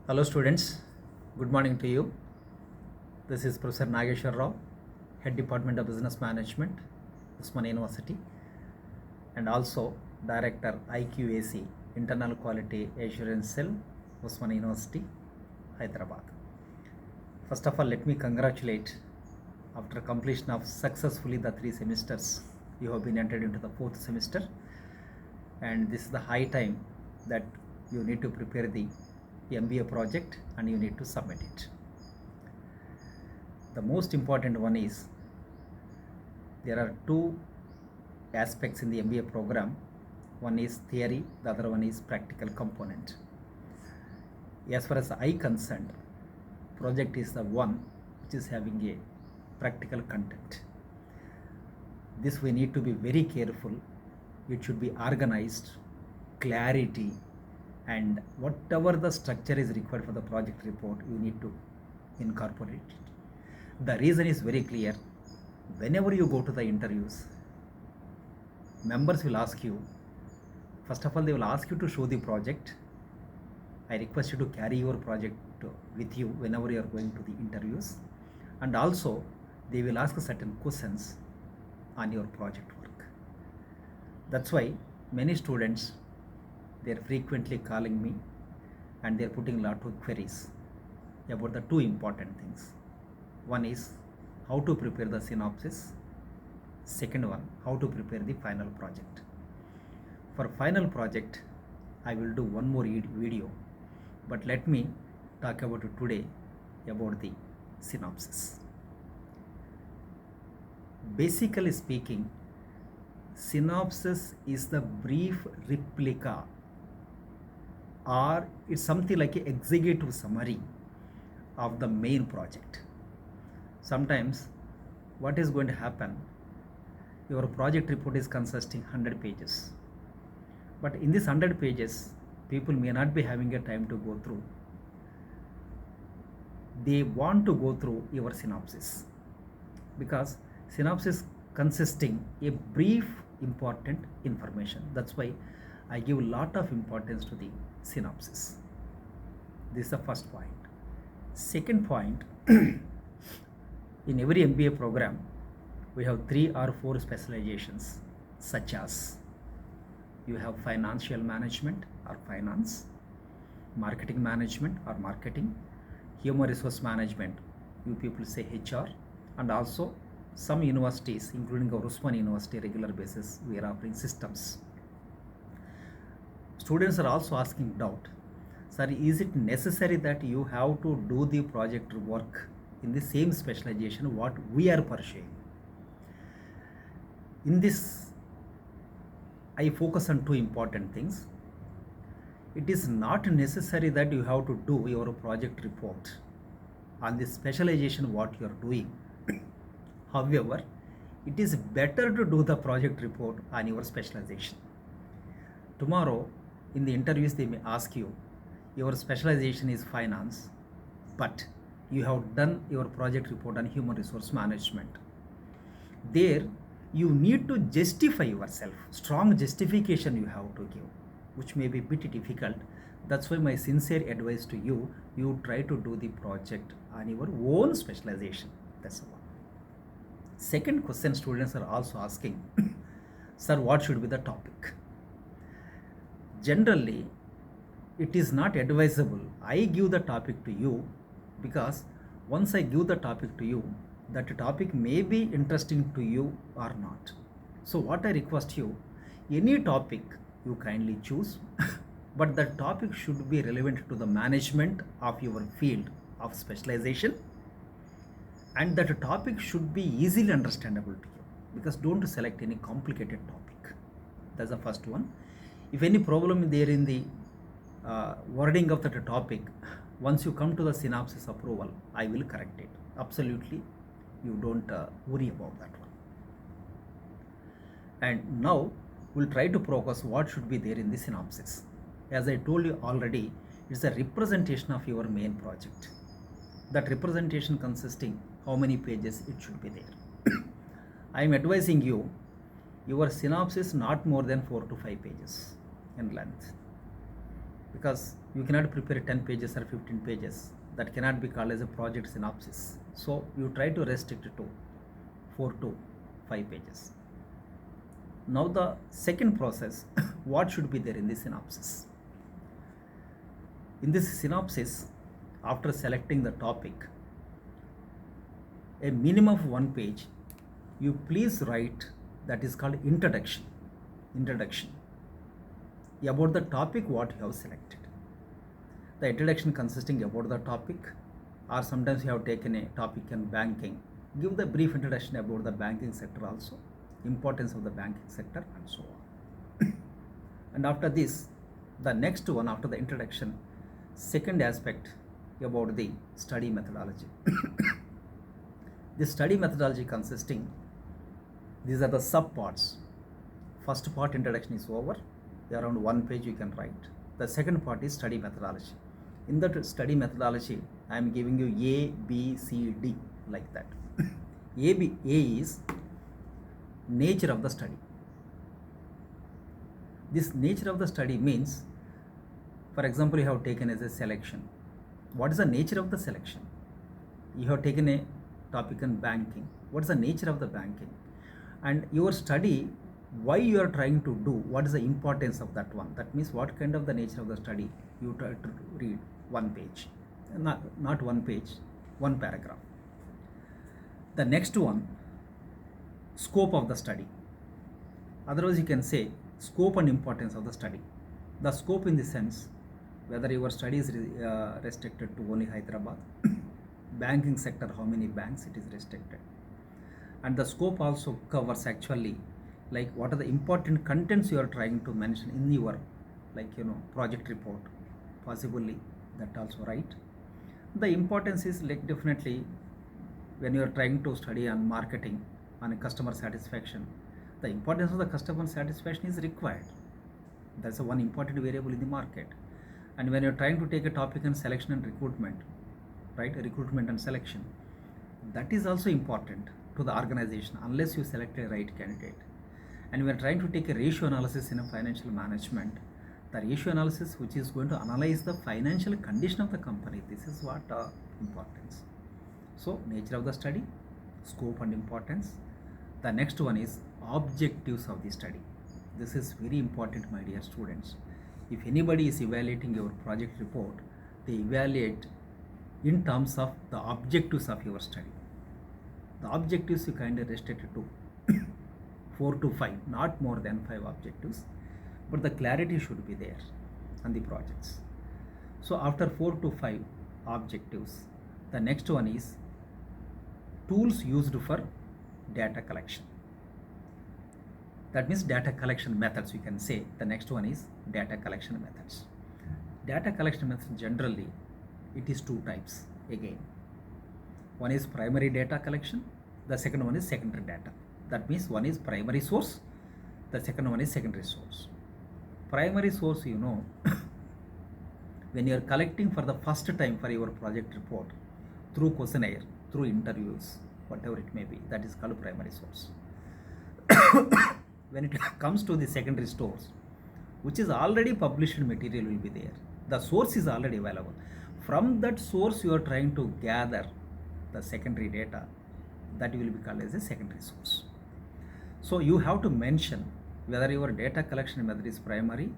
Hello students, good morning to you. This is Professor Nageshwar Rao, Head Department of Business Management, Usman University, and also Director IQAC, Internal Quality Assurance Cell, Usman University, Hyderabad. First of all, let me congratulate after completion of successfully the 3 semesters, you have been entered into the 4th semester, and this is the high time that you need to prepare the MBA project and you need to submit it. The most important one is there are 2 aspects in the MBA program. One is theory, the other one is practical component. As far as I concerned, project is the one which is having a practical content. This we need to be very careful. It should be organized, clarity, and whatever the structure is required for the project report, you need to incorporate it. The reason is very clear. Whenever you go to the interviews, members will ask you, first of all, they will ask you to show the project. I request you to carry your project with you whenever you are going to the interviews. And also, they will ask certain questions on your project work. That's why many students, they're frequently calling me and they're putting a lot of queries about the 2 important things. One is how to prepare the synopsis. Second one, how to prepare the final project. For final project, I will do one more video, but let me talk about it today about the synopsis. Basically speaking, synopsis is the brief replica, or it's something like an executive summary of the main project. Sometimes what is going to happen, your project report is consisting 100 pages, but in this 100 pages people may not be having a time to go through. They want to go through your synopsis, because synopsis consisting a brief important information. That's why I give a lot of importance to the synopsis. This is the first point. Second point, in every MBA program, we have 3 or 4 specializations, such as you have financial management or finance, marketing management or marketing, human resource management, you people say HR, and also some universities, including our Usman University, regular basis, we are offering systems. Students are also asking doubt, sir, is it necessary that you have to do the project work in the same specialization what we are pursuing? In this, I focus on 2 important things. It is not necessary that you have to do your project report on the specialization what you are doing. However, it is better to do the project report on your specialization. Tomorrow, in the interviews, they may ask you, your specialization is finance, but you have done your project report on human resource management. There, you need to justify yourself. Strong justification you have to give, which may be a bit difficult. That's why my sincere advice to you, you try to do the project on your own specialization. That's all. Second question students are also asking, sir, what should be the topic? Generally, it is not advisable I give the topic to you, because once I give the topic to you, that topic may be interesting to you or not. So what I request you, any topic you kindly choose, but the topic should be relevant to the management of your field of specialization, and that topic should be easily understandable to you, because don't select any complicated topic. That's the first one. If any problem there in the wording of that topic, once you come to the synopsis approval, I will correct it. Absolutely, you don't worry about that one. And now we'll try to focus what should be there in the synopsis. As I told you already, it's a representation of your main project. That representation consisting how many pages it should be there. I am advising you, your synopsis not more than 4 to 5 pages in length. because you cannot prepare 10 pages or 15 pages. That cannot be called as a project synopsis. So you try to restrict it to 4 to 5 pages. Now the second process, what should be there in the synopsis? In this synopsis, after selecting the topic, a minimum of 1 page, you please write that is called introduction about the topic what you have selected. The introduction consisting about the topic, or sometimes you have taken a topic in banking, give the brief introduction about the banking sector also, importance of the banking sector and so on. And after this, the next one after the introduction, second aspect about the study methodology. The study methodology consisting, these are the sub parts. First part, introduction, is over, around 1 page you can write. The second part is study methodology. In that study methodology, I am giving you A, B, C, D, like that. A is nature of the study. This nature of the study means, for example, you have taken as a selection. What is the nature of the selection? You have taken a topic in banking. What is the nature of the banking? And your study, why you are trying to do, what is the importance of that one? That means what kind of the nature of the study you try to read. 1 page, not 1 page, 1 paragraph. The next one, scope of the study. Otherwise you can say scope and importance of the study. The scope in the sense whether your study is restricted to only Hyderabad, banking sector, how many banks it is restricted, and the scope also covers actually like what are the important contents you are trying to mention in your project report, possibly that also right. The importance is like definitely when you are trying to study on marketing, on customer satisfaction, the importance of the customer satisfaction is required. That's one important variable in the market. And when you're trying to take a topic on selection and recruitment, right, recruitment and selection, that is also important to the organization unless you select a right candidate. And we are trying to take a ratio analysis in a financial management, the ratio analysis which is going to analyze the financial condition of the company. This is what importance. So nature of the study, scope and importance. The next one is objectives of the study. This is very important, my dear students. If anybody is evaluating your project report, they evaluate in terms of the objectives of your study. The objectives you kind of restrict it to 4 to 5, not more than 5 objectives, but the clarity should be there on the projects. So after 4 to 5 objectives, the next one is tools used for data collection. That means data collection methods, you can say. The next one is data collection methods. Data collection methods generally, it is 2 types again. One is primary data collection, the second one is secondary data. That means one is primary source, the second one is secondary source. Primary source, when you are collecting for the first time for your project report through questionnaire, through interviews, whatever it may be, that is called primary source. When it comes to the secondary source, which is already published material will be there. The source is already available. From that source you are trying to gather the secondary data, that will be called as a secondary source. So you have to mention whether your data collection method is primary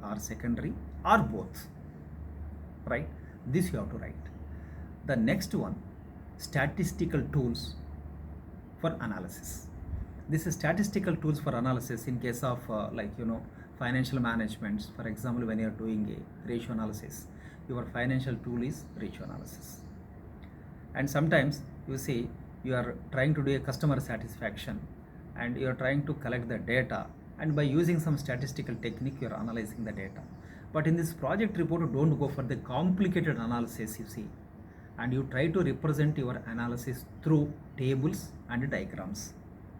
or secondary or both, right? This you have to write. The next one, statistical tools for analysis. This is statistical tools for analysis in case of financial management. For example, when you are doing a ratio analysis, your financial tool is ratio analysis. And sometimes you see you are trying to do a customer satisfaction and you are trying to collect the data, and by using some statistical technique you are analyzing the data. But in this project report, don't go for the complicated analysis, you see, and you try to represent your analysis through tables and diagrams,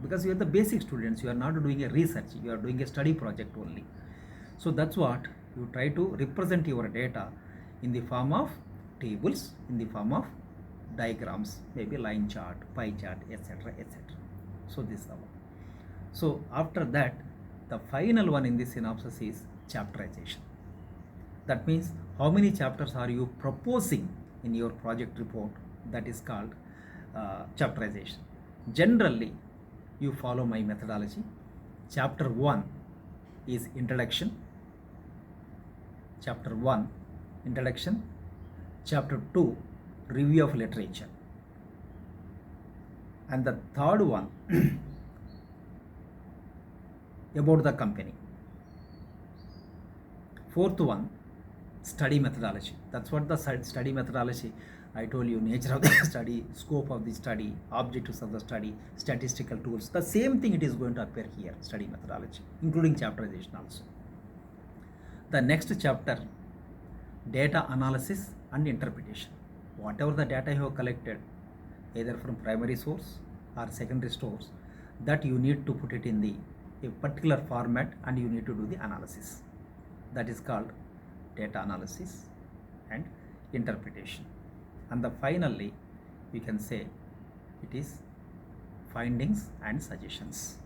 because you are the basic students, you are not doing a research, you are doing a study project only. So that's what you try to represent your data in the form of tables, in the form of diagrams, maybe line chart, pie chart, etc., etc. So this is the one. So after that, the final one in this synopsis is chapterization. That means how many chapters are you proposing in your project report? That is called chapterization. Generally, you follow my methodology. Chapter 1 is introduction. Chapter 1 introduction. Chapter 2 review of literature. And the third one about the company. Fourth one, study methodology. That's what the study methodology, I told you, nature of the study, scope of the study, objectives of the study, statistical tools. The same thing it is going to appear here, study methodology, including chapterization also. The next chapter, data analysis and interpretation. Whatever the data you have collected, either from primary source or secondary source, that you need to put it in a particular format and you need to do the analysis. That is called data analysis and interpretation. And finally, you can say it is findings and suggestions.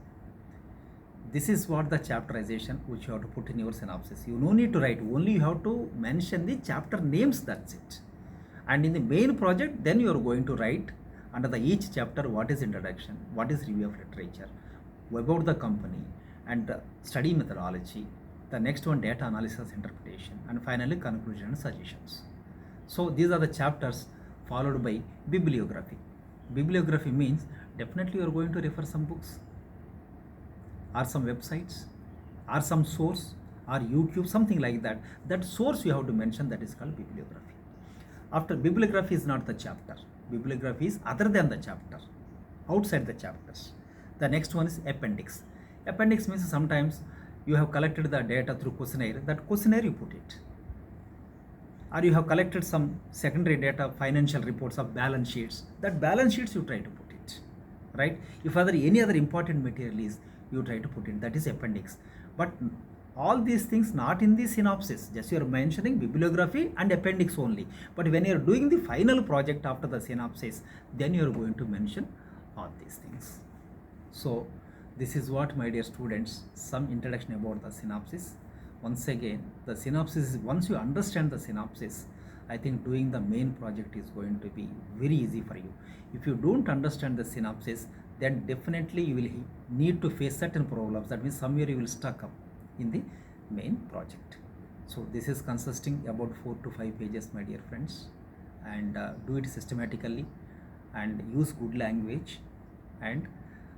This is what the chapterization which you have to put in your synopsis. You no need to write, only you have to mention the chapter names, that's it. And in the main project, then you are going to write under the each chapter what is introduction, what is review of literature, about the company, and study methodology. The next one, data analysis, interpretation, and finally conclusion and suggestions. So these are the chapters followed by bibliography. Bibliography means definitely you are going to refer some books or some websites or some source or YouTube, something like that. That source you have to mention, that is called bibliography. After bibliography is not the chapter. Bibliography is other than the chapter, outside the chapters. The next one is appendix. Appendix means sometimes you have collected the data through questionnaire, that questionnaire you put it. Or you have collected some secondary data, financial reports of balance sheets, that balance sheets you try to put it, right? If any other important material is, you try to put it, that is appendix. But all these things not in the synopsis, just you are mentioning bibliography and appendix only. But when you are doing the final project after the synopsis, then you are going to mention all these things. So this is what, my dear students, some introduction about the synopsis. Once again, the synopsis is, once you understand the synopsis, I think doing the main project is going to be very easy for you. If you don't understand the synopsis, then definitely you will need to face certain problems. That means somewhere you will stuck up in the main project. So this is consisting about 4 to 5 pages, my dear friends, and do it systematically and use good language. And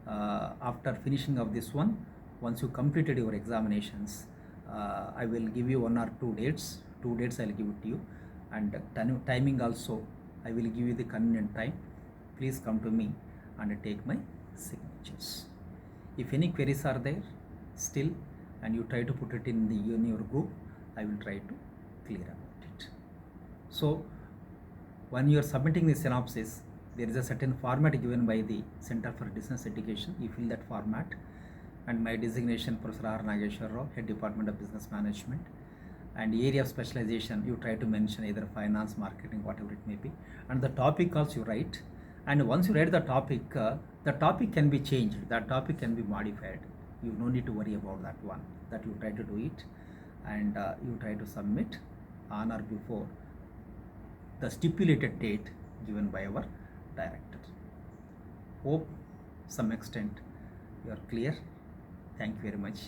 after finishing of this one, once you completed your examinations, I will give you 1 or 2 dates. 2 dates I will give it to you, and timing also I will give you the convenient time. Please come to me and take my signatures. If any queries are there still, and you try to put it in your group, I will try to clear about it. So when you are submitting the synopsis, there is a certain format given by the Center for Distance Education. You fill that format, and my designation, Professor R. Nageshwar Rao, Head Department of Business Management, and area of specialization you try to mention either finance, marketing, whatever it may be, and the topic also you write. And once you write the topic can be changed, that topic can be modified. You no need to worry about that one, that you try to do it, and you try to submit on or before the stipulated date given by our director. Hope some extent you are clear. Thank you very much.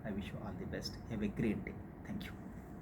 I wish you all the best. Have a great day. Thank you.